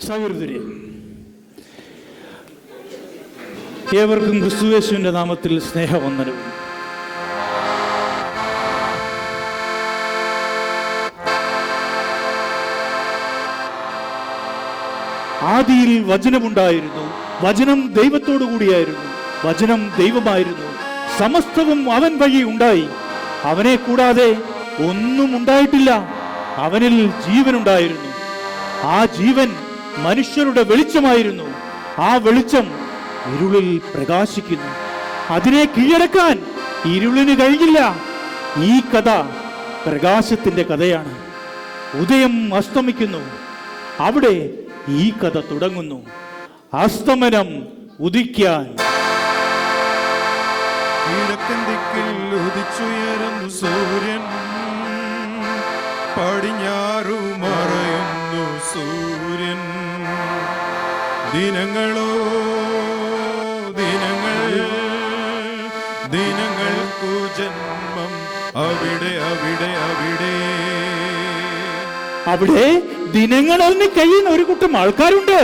സഹോദരരെ, ഏവർക്കും ക്രിസ്തുയേശുവിന്റെ നാമത്തിൽ സ്നേഹവന്ദനവും. ആദിയിൽ വചനമുണ്ടായിരുന്നു, വചനം ദൈവത്തോടു കൂടിയായിരുന്നു, വചനം ദൈവമായിരുന്നു. സമസ്തവും അവൻ വഴി ഉണ്ടായി, അവനെ കൂടാതെ ഒന്നും ഉണ്ടായിട്ടില്ല. അവനിൽ ജീവനുണ്ടായിരുന്നു, ആ ജീവൻ മനുഷ്യരുടെ വെളിച്ചമായിരുന്നു. ആ വെളിച്ചം ഇരുളിൽ പ്രകാശിക്കുന്നു, അതിനെ കീഴടക്കാൻ ഇരുളിന് കഴിഞ്ഞില്ല. ഈ കഥ പ്രകാശത്തിന്റെ കഥയാണ്. ഉദയം അസ്തമിക്കുന്നു, അവിടെ ഈ കഥ തുടങ്ങുന്നു. അസ്തമനം ഉദിക്കാൻ. കിഴക്കൻ ദിക്കിൽ ഉദിച്ചുയരുന്നു സൂര്യൻ, പടിഞ്ഞാറു മറയുന്നു സൂര്യൻ. ദിനങ്ങളോ ദിനങ്ങൾ, ദിനങ്ങൾക്കു ജന്മം അവിടെ അവിടെ അവിടെ. അവിടെ ദിനങ്ങൾ അതിന് കഴിയുന്ന ഒരു കൂട്ടം ആൾക്കാരുണ്ട്.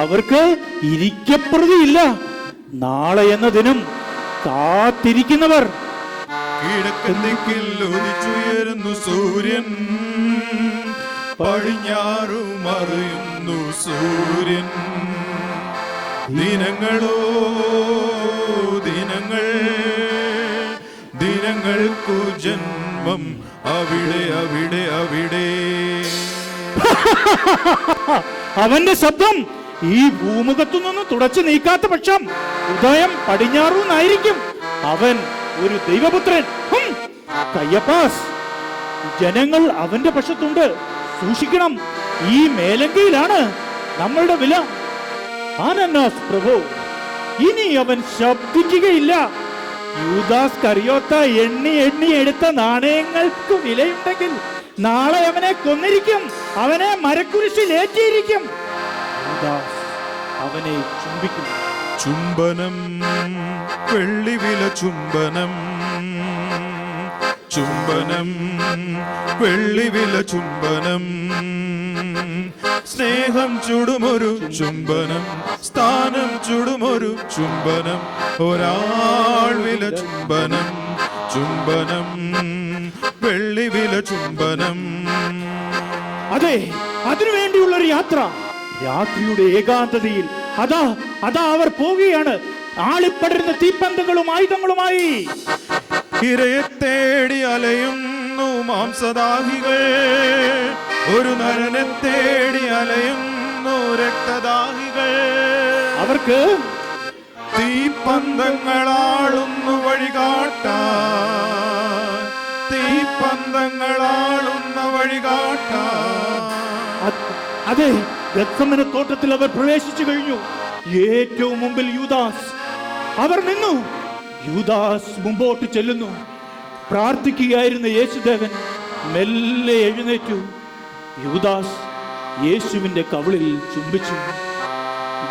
അവർക്ക് ഇരിക്കപ്പെടുകയില്ല. നാളെ എന്ന ദിനം കാത്തിരിക്കുന്നവർ. കിഴക്കൻ ദിക്കിൽ ഉദിച്ചുയരുന്നു സൂര്യൻ, പടിഞ്ഞാറു മറയുന്നു സൂര്യൻ. ദിനങ്ങളോ ദിനങ്ങൾ, ദിനങ്ങൾക്കു ജന്മം അവിടെ അവിടെ അവിടെ. അവന്റെ ശബ്ദം ഈ ഭൂമുഖത്തു നിന്ന് തുടച്ചു നീക്കാത്ത പക്ഷം ഉദയം പടിഞ്ഞാറൂന്നായിരിക്കും. അവൻ ഒരു ദൈവപുത്രൻ. കയ്യപ്പാസ്, ജനങ്ങൾ അവന്റെ പക്ഷത്തുണ്ട്. സൂക്ഷിക്കണം, ഈ മേലങ്കയിലാണ് നമ്മളുടെ വില. അനന്നാസ് പ്രഭു, ഇനി അവൻ ശബ്ദിക്കുകയില്ല. യൂദാസ് കറിയോത്ത എണ്ണി എണ്ണി എടുത്ത നാണയങ്ങൾക്ക് വിലയുണ്ടെങ്കിൽ നാളെ അവനെ കൊന്നിരിക്കും, അവനെ മരക്കുരിശിൽ ഏറ്റിയിരിക്കും. യൂദാസ് അവനെ ചുംബിക്കും. ചുംബനം, വെള്ളിവില ചുംബനം, ചുംബനം, വെള്ളിവില ചുംബനം. സ്നേഹം ചുടുമൊരു ചുംബനം, സ്ഥാനം ചുടുമൊരു ചുംബനം, ഒരാൾ വില ചുംബനം, ചുംബനം, വെള്ളിവില ചുംബനം. അതെ, അതിനുവേണ്ടിയുള്ളൊരു യാത്ര. രാത്രിയുടെ ഏകാന്തതയിൽ അതാ അതാ അവർ പോവുകയാണ്, ആളിപ്പടരുന്ന തീപ്പന്തങ്ങളും ആയുധങ്ങളുമായി. ഇരയെ തേടി അലയുന്നു മാംസദാഹികൾ, ഒരു നരനെ തേടി അലയുന്നു രക്തദാഹികൾ. അവർക്ക് തീപ്പന്തങ്ങളാളുന്നു വഴികാട്ടാൻ, തീപ്പന്തങ്ങളാളുന്ന വഴികാട്ടാൻ. അതെ, ഗത്സമന തോട്ടത്തിൽ അവർ പ്രവേശിച്ചു കഴിഞ്ഞു. ഏറ്റവും മുമ്പിൽ യൂദാസ്. അവർ നിന്നു. യൂദാസ് മുമ്പോട്ട് ചെല്ലുന്നു. പ്രാർത്ഥിക്കുകയായിരുന്ന യേശുദേവൻ മെല്ലെ എഴുന്നേറ്റു. യൂദാസ് യേശുവിന്റെ കവിളിൽ ചുംബിച്ചു.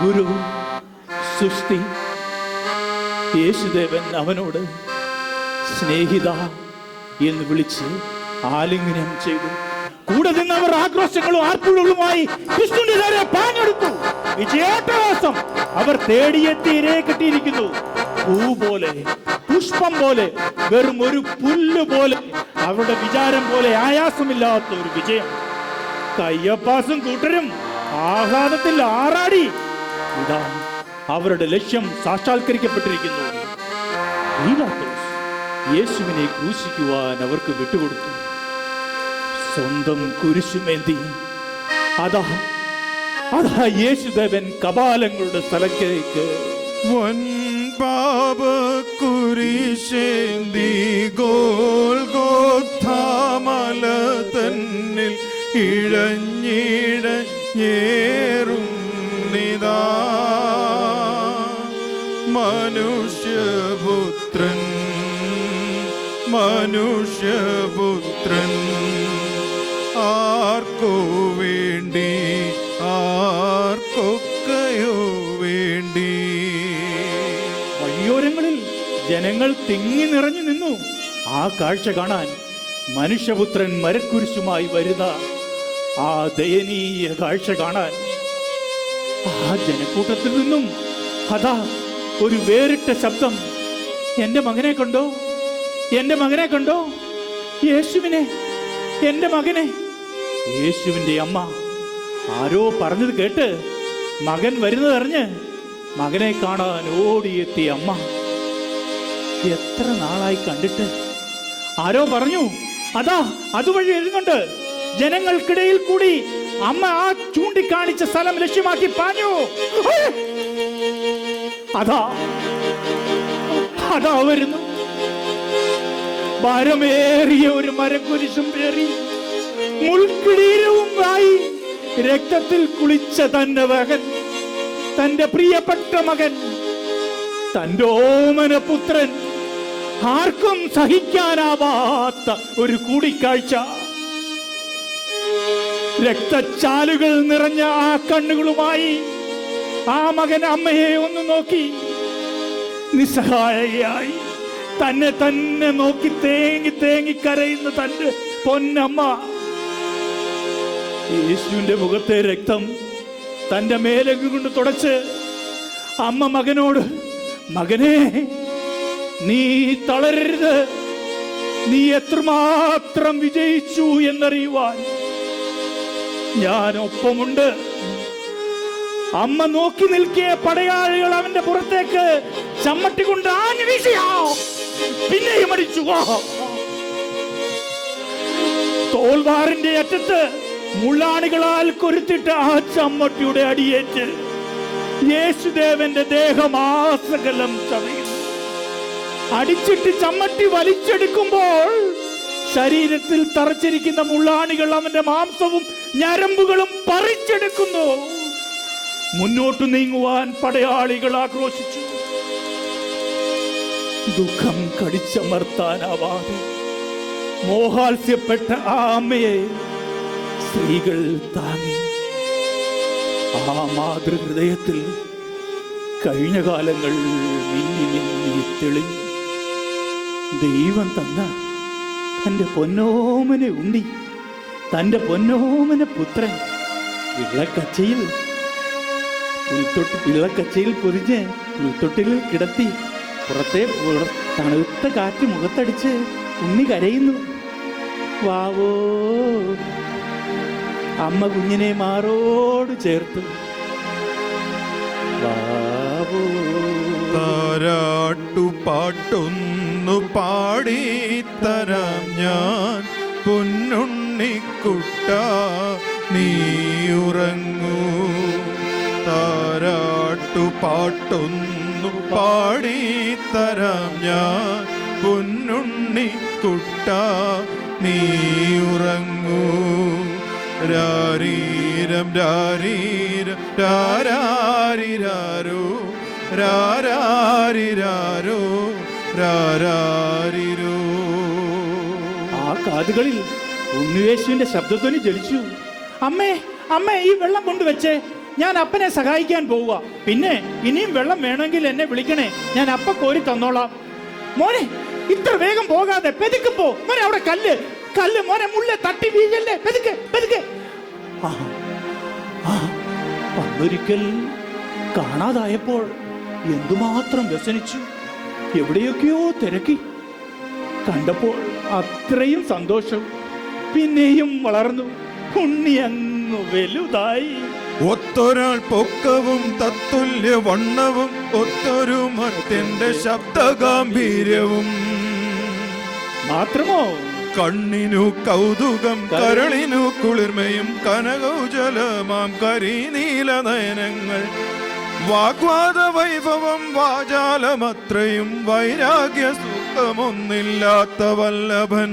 ഗുരു സുസ്തി. യേശുദേവൻ അവനോട് സ്നേഹിത എന്ന് വിളിച്ച് ആലിംഗനം ചെയ്തു. കൂടെ നിന്നവർ ആക്രോശങ്ങളും ആർപ്പുകളുമായി ക്രിസ്തുവിന്റെ നേരെ പാഞ്ഞെടുത്തു. വിജയാട്ടവാസം. അവർ തേടിയെത്തി ഇരയെ കെട്ടിയിരിക്കുന്നു. പൂ പോലെ, പുഷ്പം പോലെ, വെറും ഒരു പുല്ല് പോലെ, അവരുടെ വിചാരം പോലെ ആയാസമില്ലാത്ത ഒരു വിജയം. കയ്യപ്പാസും കൂട്ടരും ആഹ്ലാദത്തിൽ ആറാടി. ഇതാ അവരുടെ ലക്ഷ്യം സാക്ഷാത്കരിക്കപ്പെട്ടിരിക്കുന്നു. പീലാത്തോസ് യേശുവിനെ ക്രൂശിക്കുവാൻ അവർക്ക് വിട്ടുകൊടുത്തു. സ്വന്തം കുരിശുമേന്തി അതാ അതാ യേശുദേവൻ കപാലങ്ങളുടെ സ്ഥലത്തേക്ക് വൻപാപ കുരിശേന്തി ഗോൽഗോഥാമല തന്നിൽ ഇഴഞ്ഞിഴഞ്ഞേറുന്നിതാ മനുഷ്യപുത്രൻ, മനുഷ്യപുത്രൻ. ആർക്കോ വേണ്ടി, ആർക്കൊക്കെയോ വേണ്ടി. വഴിയോരങ്ങളിൽ ജനങ്ങൾ തിങ്ങി നിറഞ്ഞു നിന്നു ആ കാഴ്ച കാണാൻ. മനുഷ്യപുത്രൻ മരക്കുരിശുമായി വരുന്ന ആ ദയനീയ കാഴ്ച കാണാൻ. ആ ജനക്കൂട്ടത്തിൽ നിന്നും അതാ ഒരു വേറിട്ട ശബ്ദം. എന്റെ മകനെ കണ്ടോ, എന്റെ മകനെ കണ്ടോ, യേശുവിനെ, എന്റെ മകനെ. യേശുവിന്റെ അമ്മ ആരോ പറഞ്ഞത് കേട്ട് മകൻ വരുന്നതറിഞ്ഞ് മകനെ കാണാൻ ഓടിയെത്തിയ അമ്മ. എത്ര നാളായി കണ്ടിട്ട്. ആരോ പറഞ്ഞു, അതാ അതുവഴി എഴുന്നുണ്ട്. ജനങ്ങൾക്കിടയിൽ കൂടി അമ്മ ആ ചൂണ്ടിക്കാണിച്ച സ്ഥലം ലക്ഷ്യമാക്കി പാഞ്ഞു. അതാ അതാ വരുന്നു. ഭാരമേറിയ ഒരു മരക്കുരിശും പേറി മുൾക്കിടീരവുമായി രക്തത്തിൽ കുളിച്ച തന്റെ മകൻ, തന്റെ പ്രിയപ്പെട്ട മകൻ, തന്റെ ഓമനപുത്രൻ. ആർക്കും സഹിക്കാനാവാത്ത ഒരു കൂടിക്കാഴ്ച. രക്തച്ചാലുകൾ നിറഞ്ഞ ആ കണ്ണുകളുമായി ആ മകൻ അമ്മയെ ഒന്ന് നോക്കി. നിസ്സഹായയായി തന്നെ തന്നെ നോക്കി തേങ്ങി തേങ്ങി കരയുന്ന തന്റെ പൊന്നമ്മ. യേശുവിന്റെ മുഖത്തെ രക്തം തന്റെ മേലെങ്ങും കൊണ്ട് തുടച്ച് അമ്മ മകനോട്, മകനെ, നീ തളരരുത്, നീ എത്രമാത്രം വിജയിച്ചു എന്നറിയുവാൻ ഞാൻ ഒപ്പമുണ്ട്. അമ്മ നോക്കി നിൽക്കിയ പടയാളികൾ അവന്റെ പുറത്തേക്ക് ചമ്മട്ടി കൊണ്ട് ആഞ്ഞു വീശിയോ, പിന്നെയും അടിച്ചു. തോൾവാറിന്റെ അറ്റത്ത് മുള്ളാണികളാൽ കൊരുത്തിട്ട് ആ ചമ്മട്ടിയുടെ അടിയേറ്റ് യേശുദേവന്റെ ദേഹമാസകലം ചതയുന്നു. അടിച്ചിട്ട് ചമ്മട്ടി വലിച്ചെടുക്കുമ്പോൾ ശരീരത്തിൽ തറച്ചിരിക്കുന്ന മുള്ളാണികൾ അവന്റെ മാംസവും ഞരമ്പുകളും പറിച്ചെടുക്കുന്നു. മുന്നോട്ട് നീങ്ങുവാൻ പടയാളികൾ ആക്രോശിച്ചു. ദുഃഖം കടിച്ചമർത്താനാവാതെ മോഹാത്സ്യപ്പെട്ട ആ അമ്മയെ സ്ത്രീകൾ താങ്ങി. ആ മാതൃഹൃദയത്തിൽ കഴിഞ്ഞ കാലങ്ങൾ മിന്നി മിന്നി തെളിഞ്ഞു. ദൈവം തന്ന തന്റെ പൊന്നോമന ഉണ്ണി, തന്റെ പൊന്നോമന പുത്രൻ പിള്ളക്കച്ചയിൽ പൊതിഞ്ഞ് പുൽത്തൊട്ടിൽ കിടത്തി പുറത്തെ തണുത്ത കാറ്റ് മുഖത്തടിച്ച് ഉണ്ണി കരയുന്നു. വാവോ. അമ്മ കുഞ്ഞിനെ മാറോട് ചേർത്തു. വാവോ. താരാട്ടുപാട്ടൊന്നു പാടിത്തരാം ഞാൻ, പൊന്നുണ്ണിക്കുട്ട നീ ഉറങ്ങൂ. താരാട്ടുപാട്ടൊന്നു പാടിത്തരാം ഞാൻ, പൊന്നുണ്ണിക്കുട്ട നീ ഉറങ്ങൂ. രാരീരം രാരീരം രാരാരിരാരോ രാരാരിരാരോ രാരാരിരോ. ആ കാതുകളിൽ ഉണ്ണിയേശുവിന്റെ ശബ്ദധ്വനി ജലിച്ചു. അമ്മേ, അമ്മേ, ഈ വെള്ളം കൊണ്ടുവച്ചേ, ഞാൻ അപ്പനെ സഹായിക്കാൻ പോവുക. പിന്നെ ഇനിയും വെള്ളം വേണമെങ്കിൽ എന്നെ വിളിക്കണേ, ഞാൻ അപ്പ കോരി തന്നോളാം. മോനെ, ഇത്ര വേഗം പോകാതെ പെതുക്കെ പോ മോനെ. അവിടെ കല്ല് കല്ല് മോനെ, മുള്ള തട്ടി വീഴല്ലേ, പെതുക്കെ പെതുക്കെ. അന്നൊരിക്കൽ കാണാതായപ്പോൾ എന്തുമാത്രം വ്യസനിച്ചു. എവിടെയൊക്കെയോ തിരക്കി. കണ്ടപ്പോൾ അത്രയും സന്തോഷം. പിന്നെയും വളർന്നു. ഉണ്ണി അങ്ങ് വലുതായി. ഒത്തൊരാൾ പൊക്കവും തത്തുല്യ വണ്ണവും, ഒത്തൊരു മർത്യന്റെ ശബ്ദഗാംഭീര്യവും. മാത്രമോ, കണ്ണിനു കൗതുകം, കരളിനു കുളിർമയും, കനകൗജലമാം കരിനീല നയനങ്ങൾ. വാഗ്വാദ വൈഭവം, വാചാലമത്രയും, വൈരാഗ്യ സൂക്തമൊന്നില്ലാത്ത വല്ലഭൻ.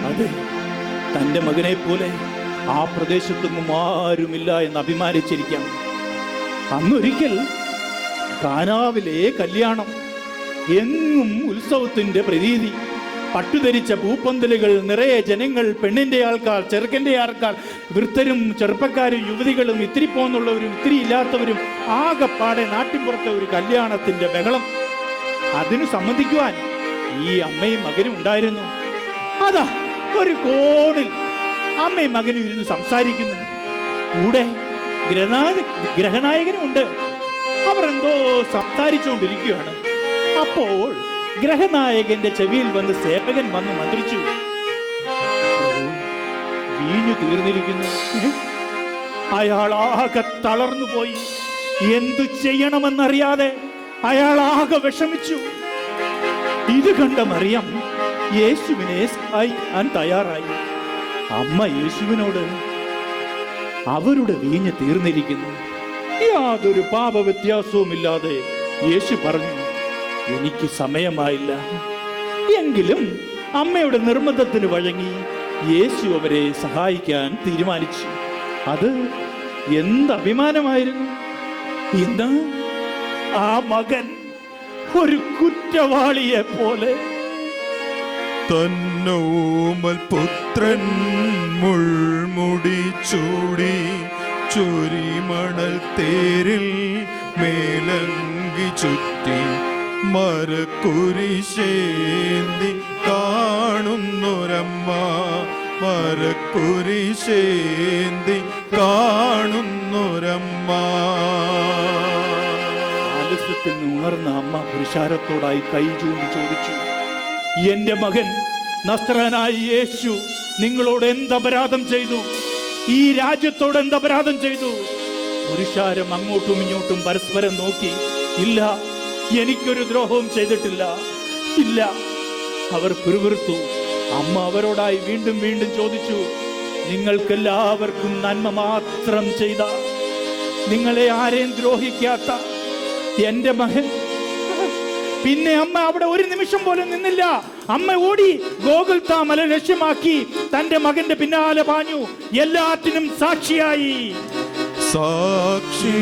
അതെ, തന്റെ മകനെ പോലെ ആ പ്രദേശത്തൊന്നും ആരുമില്ല എന്ന് അഭിമാനിച്ചിരിക്കാം. അന്നൊരിക്കൽ കാനാവിലെ കല്യാണം. എങ്ങും ഉത്സവത്തിന്റെ പ്രതീതി. പട്ടുധരിച്ച പൂപ്പന്തലുകൾ, നിറയെ ജനങ്ങൾ, പെണ്ണിന്റെ ആൾക്കാർ, ചെറുക്കന്റെ ആൾക്കാർ, വൃദ്ധരും ചെറുപ്പക്കാരും യുവതികളും, ഇത്തിരി പോന്നുള്ളവരും ഇത്തിരി ഇല്ലാത്തവരും, ആകെപ്പാടെ നാട്ടിൻപുറത്തെ ഒരു കല്യാണത്തിന്റെ ബഹളം. അതിനു സംബന്ധിക്കുവാൻ ഈ അമ്മയും മകനും ഉണ്ടായിരുന്നു. അതാ ഒരു കോണിൽ അമ്മയും മകനും ഇരുന്ന് സംസാരിക്കുന്നു. കൂടെ ഗ്രഹനായകനും ഉണ്ട്. അവർ എന്തോ സംസാരിച്ചുകൊണ്ടിരിക്കുകയാണ്. അപ്പോൾ ഗ്രഹനായകന്റെ ചെവിയിൽ വന്ന് സേവകൻ വന്ന് മന്ത്രിച്ചു, വീഞ്ഞു തീർന്നിരിക്കുന്നു. അയാൾ ആകെ തളർന്നു പോയി. എന്തു ചെയ്യണമെന്നറിയാതെ അയാൾ ആകെ വിഷമിച്ചു. ഇത് കണ്ട മറിയം യേശുവിനെ സഹായിക്കാൻ തയ്യാറായി. അമ്മ യേശുവിനോട്, അവരുടെ വീഞ്ഞ് തീർന്നിരിക്കുന്നു. യാതൊരു പാപ വ്യത്യാസവുമില്ലാതെ യേശു പറഞ്ഞു, എനിക്ക് സമയമായില്ല. എങ്കിലും അമ്മയുടെ നിർബന്ധത്തിന് വഴങ്ങി യേശു അവരെ സഹായിക്കാൻ തീരുമാനിച്ചു. അത് എന്ത് അഭിമാനമായിരുന്നു! ഇന്ന് ആ മകൻ ഒരു കുറ്റവാളിയെ പോലെ തന്നോമൽ പുത്രൻ മുൾമുടി ചൂടി ചുരിമണൽ തേരിൽ മേലങ്കി ചുറ്റി മരക്കുരിശേന്തി കാണുന്നൊരമ്മ, മരക്കുരിശേന്തി കാണുന്നൊരമ്മ. ആലസ്യത്തിൽ ഉണർന്ന അമ്മ പുരുഷാരത്തോടായി കൈ ചൂണ്ടി ചോദിച്ചു, എന്റെ മകൻ നസ്രായനായ യേശു നിങ്ങളോട് എന്തപരാധം ചെയ്തു? ഈ രാജ്യത്തോട് എന്തപരാധം ചെയ്തു? പുരുഷാരം അങ്ങോട്ടും ഇങ്ങോട്ടും പരസ്പരം നോക്കി, ഇല്ല, എനിക്കൊരു ദ്രോഹവും ചെയ്തിട്ടില്ല, ഇല്ല. അവർ പിറുപിറുത്തു. അമ്മ അവരോടായി വീണ്ടും വീണ്ടും ചോദിച്ചു, നിങ്ങൾക്കെല്ലാവർക്കും നന്മ മാത്രം ചെയ്ത, നിങ്ങളെ ആരെയും ദ്രോഹിക്കാത്ത എന്റെ മകൻ. പിന്നെ അമ്മ അവിടെ ഒരു നിമിഷം പോലും നിന്നില്ല. അമ്മ ഓടി ഗോകുൽത്താ മല ലക്ഷ്യമാക്കി തന്റെ മകന്റെ പിന്നാലെ പാഞ്ഞു. എല്ലാറ്റിനും സാക്ഷിയായി. സാക്ഷി,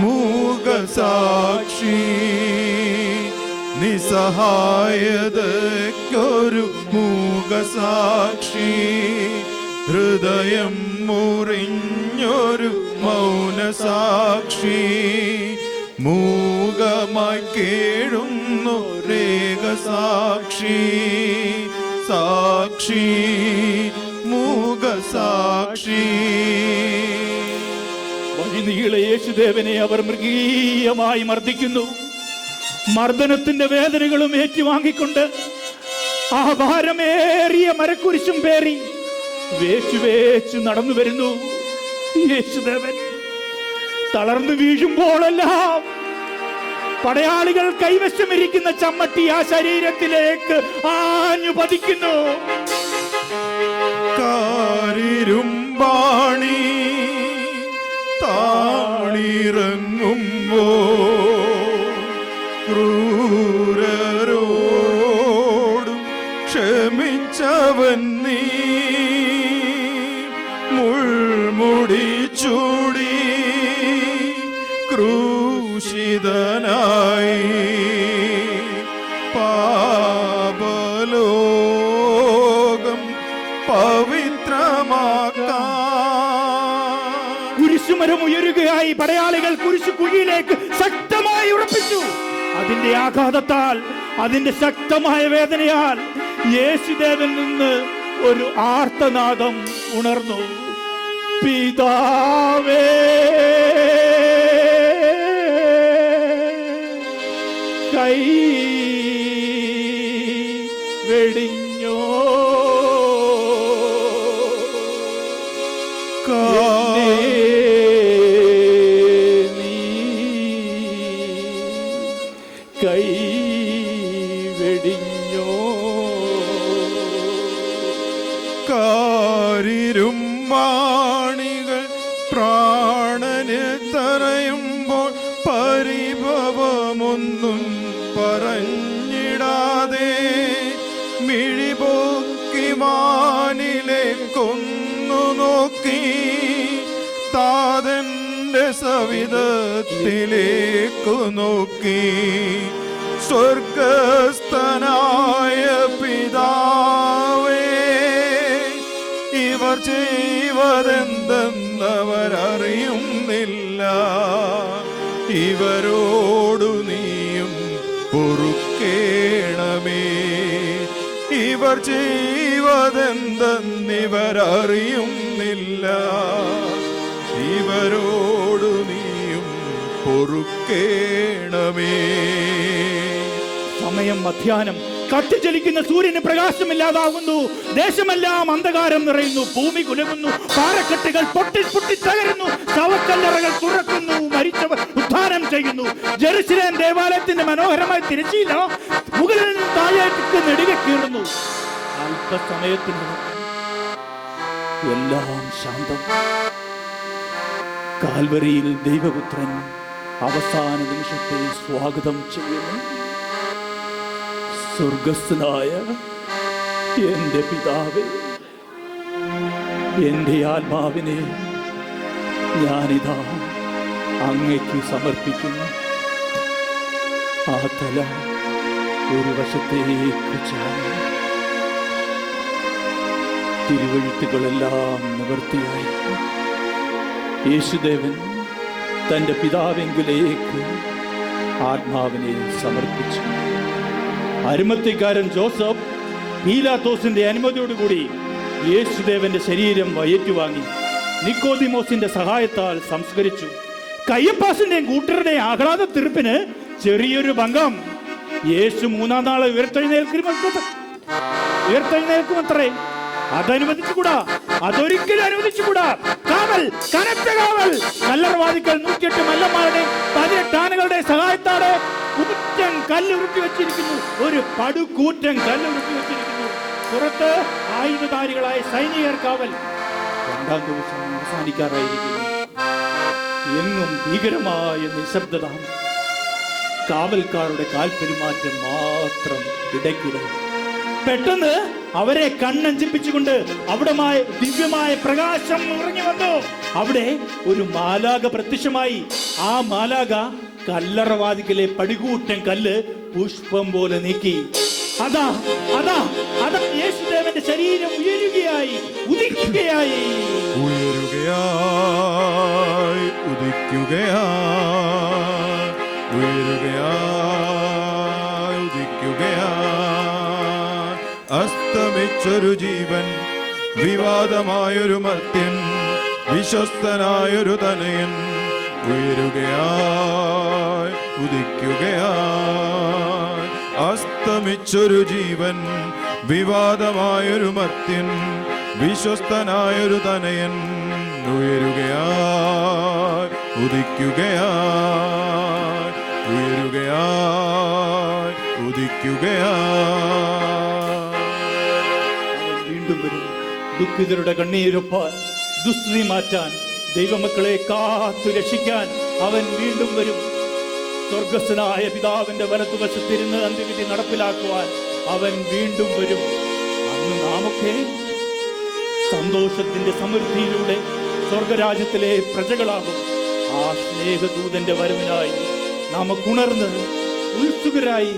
മൂക സാക്ഷി, നിസ്സഹായതയ്ക്കൊരു മൂക സാക്ഷി, ഹൃദയം മുറിഞ്ഞൊരു മൗന സാക്ഷി, മൂകമായി കേഴുന്നു രേഖ സാക്ഷി, സാക്ഷി, മൂക സാക്ഷി. വഴിനീളെ യേശുദേവനെ അവർ മൃഗീയമായി മർദ്ദിക്കുന്നു. മർദ്ദനത്തിന്റെ വേദനകളും ഏറ്റുവാങ്ങിക്കൊണ്ട് ആ ഭാരമേറിയ മരക്കുരിശും പേറി വേച്ചു നടന്നു വരുന്നു. യേശുദേവൻ തളർന്നു വീഴുമ്പോഴെല്ലാം പടയാളികൾ കൈവശമിരിക്കുന്ന ചമ്മട്ടി ആ ശരീരത്തിലേക്ക് ആഞ്ഞു പതിക്കുന്നു. കാരിരുമ്പാണി താണിറങ്ങുമ്പോ ക്രൂരരോടും ക്ഷമിച്ചവൻ നീ, മുൾമുടി ചൂടി ക്രൂശിതനായി പാപലോകം പവിത്രമാക്കാൻ. കുരിശുമരം ഉയരുകയായി. പടയാളികൾ കുരിശു കുഴിയിലേക്ക് ശക്തമായി ഉറപ്പിച്ചു. അതിന്റെ ആഘാതത്താൽ, അതിന്റെ ശക്തമായ വേദനയാൽ യേശുദേവൻ നിന്ന് ഒരു ആർത്തനാദം ഉണർന്നു. പിതാവേ, കൈ വെടിഞ്ഞോ, കൈ വെടിഞ്ഞോ. കാരിരുമ്പാണികൾ പ്രാണന് തറയുമ്പോൾ പരിഭവമൊന്നും പറഞ്ഞിടാതെ മിഴിപോക്കി വാനിലേക്കൊന്നു നോക്കി താതന്റെ സവിധത്തിലേക്കു നോക്കി സ്വർഗസ്ഥനായ പിതാവേ, ഇവർ ചെയ്വതെന്തെന്നവരറിയുന്നില്ല, ഇവരോടു നീയും പൊറുക്കേണമേ, ഇവർ ചെയ്വതെന്തെന്നിവരറിയുന്നില്ല, ഇവരോടു നീയും പൊറുക്കേണമേ. സമയം മധ്യാഹ്നം. കത്തിച്ചലിക്കുന്ന സൂര്യന് പ്രകാശമില്ലാതാകുന്നു. ദേശമെല്ലാം അന്ധകാരം നിറയുന്നു. ഭൂമി കുലുങ്ങുന്നു. പാറക്കെട്ടുകൾ പൊട്ടി പൊട്ടി തകരുന്നു. ശവക്കല്ലറകൾ തുറക്കുന്നു. മരിച്ചവർ ഉദ്ധാനം ചെയ്യുന്നു. ജെറുസലേം ദേവാലയത്തിന്റെ മനോഹരമായ തിരശ്ശീല മുകളിൽ നിന്ന് താഴേക്ക് നെടുകെ കീറുന്നു. അല്പസമയത്തിന് എല്ലാം ശാന്തം. കാൽവരിയിൽ ദൈവപുത്രൻ അവസാന നിമിഷത്തെ സ്വാഗതം ചെയ്യുന്നു. സ്വർഗസ്ഥനായ എന്റെ പിതാവേ, എന്റെ ആത്മാവിനെ ഞാനിതാ അങ്ങയ്ക്ക് സമർപ്പിക്കുന്നു. ആ തല ഒരു വശത്തേക്ക് ചാഞ്ഞു. തിരുവെഴുത്തുകളെല്ലാം നിവൃത്തിയായി. യേശുദേവൻ തന്റെ പിതാവെങ്കിലേക്ക് ആത്മാവിനെ സമർപ്പിച്ചു. അരിമത്യക്കാരൻ ജോസഫ് പീലാത്തോസിന്റെ അനുമതിയോടുകൂടി യേശുദേവന്റെ ശരീരം ഏറ്റുവാങ്ങി നിക്കോദിമോസിന്റെ സഹായത്താൽ സംസ്കരിച്ചു. കയ്യപ്പാസിന്റെയും കൂട്ടരുടെയും ആഹ്ലാദ തീർപ്പിന് ചെറിയൊരു ഭംഗം. യേശു മൂന്നാം നാളെ ഉയർത്തെഴുന്നേൽക്കുമത്രേ. അതനുവദിച്ചുകൂടാ, അതൊരിക്കലും അനുവദിച്ചുകൂടാ. കാവൽ, കനത്ത കാവൽ. കല്ലറവാദികൾ 108 മല്ലന്മാരുടെ 18 ആനകളുടെ സഹായത്തോടെ കൂറ്റൻ കല്ലുരുട്ടി വെച്ചിരിക്കുന്നു. ഒരു പടുകൂറ്റൻ കല്ലുരുട്ടി വെച്ചിരിക്കുന്നു. പുറത്ത് ആയുധധാരികളായ സൈനികർ കാവൽ. 2ാം ദിവസം അവസാനിക്കാറായിരിക്കുന്നു. എങ്ങും ഭീകരമായ നിശബ്ദത. കാവൽക്കാരുടെ കാൽപെരുമാറ്റം മാത്രം ഇടയ്ക്കിടെ. പെട്ടെന്ന് അവരെ കണ്ണഞ്ചിപ്പിച്ചുകൊണ്ട് അവിടെ ദിവ്യമായ പ്രകാശം ഇറങ്ങി വന്നു. അവിടെ ഒരു മാലാക പ്രത്യക്ഷമായി. ആ മാലാക കല്ലറവാതിക്കലെ പടികൂറ്റൻ കല്ല് പുഷ്പം പോലെ നീക്കി. അതാ അതാ അതാ യേശുദേവന്റെ ശരീരം ഉയരുകയായി, ഉദിക്കുകയായി. ഉയരുകയായി, ഉദിക്കുകയായി, ഉയരുകയായി, ഉദിക്കുകയായി. അസ്തമിച്ചൊരു ജീവൻ, വിവാദമായൊരു മർത്യൻ, വിശ്വസ്തനായൊരു തനയൻ. ഉയരുകയായി, ഉദിക്കുകയായി. അസ്തമിച്ചൊരു ജീവൻ, വിവാദമായൊരു മർത്യൻ, വിശ്വസ്തനായൊരു തനയൻ. ഉയരുകയായി, ഉദിക്കുകയായി, ഉയരുകയായി, ഉദിക്കുകയായി. വീണ്ടും വരും. ദുഃഖിതരുടെ കണ്ണീരൊപ്പാൻ, ദുസ്തി മാറ്റാൻ, ദൈവമക്കളെ കാത്തു രക്ഷിക്കാൻ അവൻ വീണ്ടും വരും. സ്വർഗസ്ഥനായ പിതാവിന്റെ വലതുവശത്തിരുന്ന് അന്ത്യവിധി നടപ്പിലാക്കുവാൻ അവൻ വീണ്ടും വരും. അന്ന് നാമൊക്കെ സന്തോഷത്തിന്റെ സമൃദ്ധിയിലൂടെ സ്വർഗരാജ്യത്തിലെ പ്രജകളാകും. ആ സ്നേഹദൂതന്റെ വരവിനായി നമുക്കുണർന്ന് ഉത്സുകരായി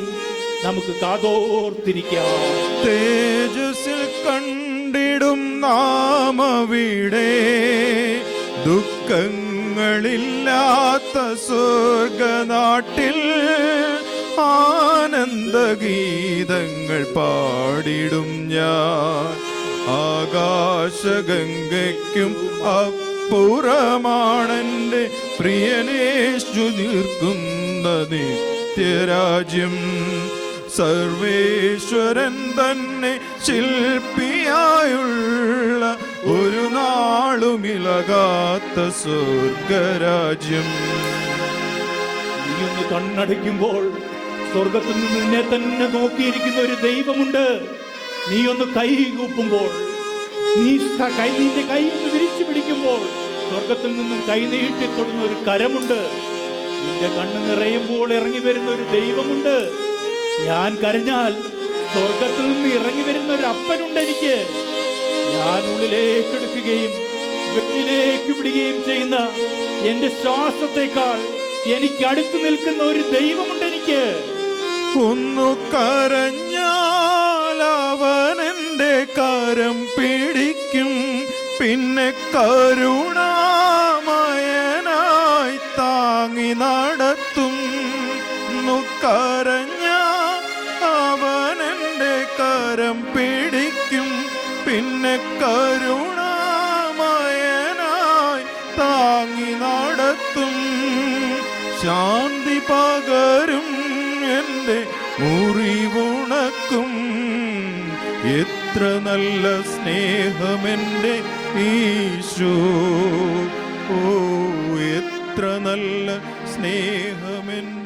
നമുക്ക് കാതോർത്തിരിക്കാം. തേജസ്സിൽ കണ്ടിടും നാമവിടെ, ദുഃഖങ്ങളില്ലാത്ത സ്വർഗനാട്ടിൽ ആനന്ദഗീതങ്ങൾ പാടിടും ഞാൻ. ആകാശഗംഗയ്ക്കും അപ്പുറമാണെന്റെ പ്രിയനേശു നിൽക്കുന്ന നിത്യരാജ്യം. സർവേശ്വരൻ തന്നെ ശില്പിയായുള്ള ഒരു നാളുമിളകാത്ത സ്വർഗരാജ്യം. നീയൊന്ന് കണ്ണടയ്ക്കുമ്പോൾ സ്വർഗത്തിൽ നിന്ന് നിന്നെ തന്നെ നോക്കിയിരിക്കുന്ന ഒരു ദൈവമുണ്ട്. നീ ഒന്ന് കൈകൂപ്പുമ്പോൾ, നിന്റെ കൈ ഒന്ന് വിരിച്ചു പിടിക്കുമ്പോൾ സ്വർഗത്തിൽ നിന്നും കൈനീട്ടി തൊടുന്ന ഒരു കരമുണ്ട്. നിന്റെ കണ്ണ് നിറയുമ്പോൾ ഇറങ്ങി വരുന്ന ഒരു ദൈവമുണ്ട്. ഞാൻ കരഞ്ഞാൽ സ്വർഗത്തിൽ നിന്ന് ഇറങ്ങി വരുന്ന ഒരു അപ്പനുണ്ട് എനിക്ക്. ഞാൻ ഉള്ളിലേക്ക് എടുക്കുകയും വെളിയിലേക്ക് വിടുകയും ചെയ്യുന്ന എന്റെ ശ്വാസത്തെക്കാൾ എനിക്ക് അടുത്തു നിൽക്കുന്ന ഒരു ദൈവമുണ്ട് എനിക്ക്. ഒന്നു കരഞ്ഞാൽ അവൻ എന്റെ കരം പിടിക്കും, പിന്നെ കരുണാമയനായി താങ്ങി നടത്തും. കരഞ്ഞാൽ അവൻ എന്റെ കരം പിടിക്കും, പിന്നെ കരുണാമയനായി താങ്ങി നടത്തും. ശാന്തി പകരും എൻ്റെ മുറിവുണക്കും. എത്ര നല്ല സ്നേഹമെൻ്റെ ഈശോ, ഓ എത്ര നല്ല സ്നേഹമെൻ്റെ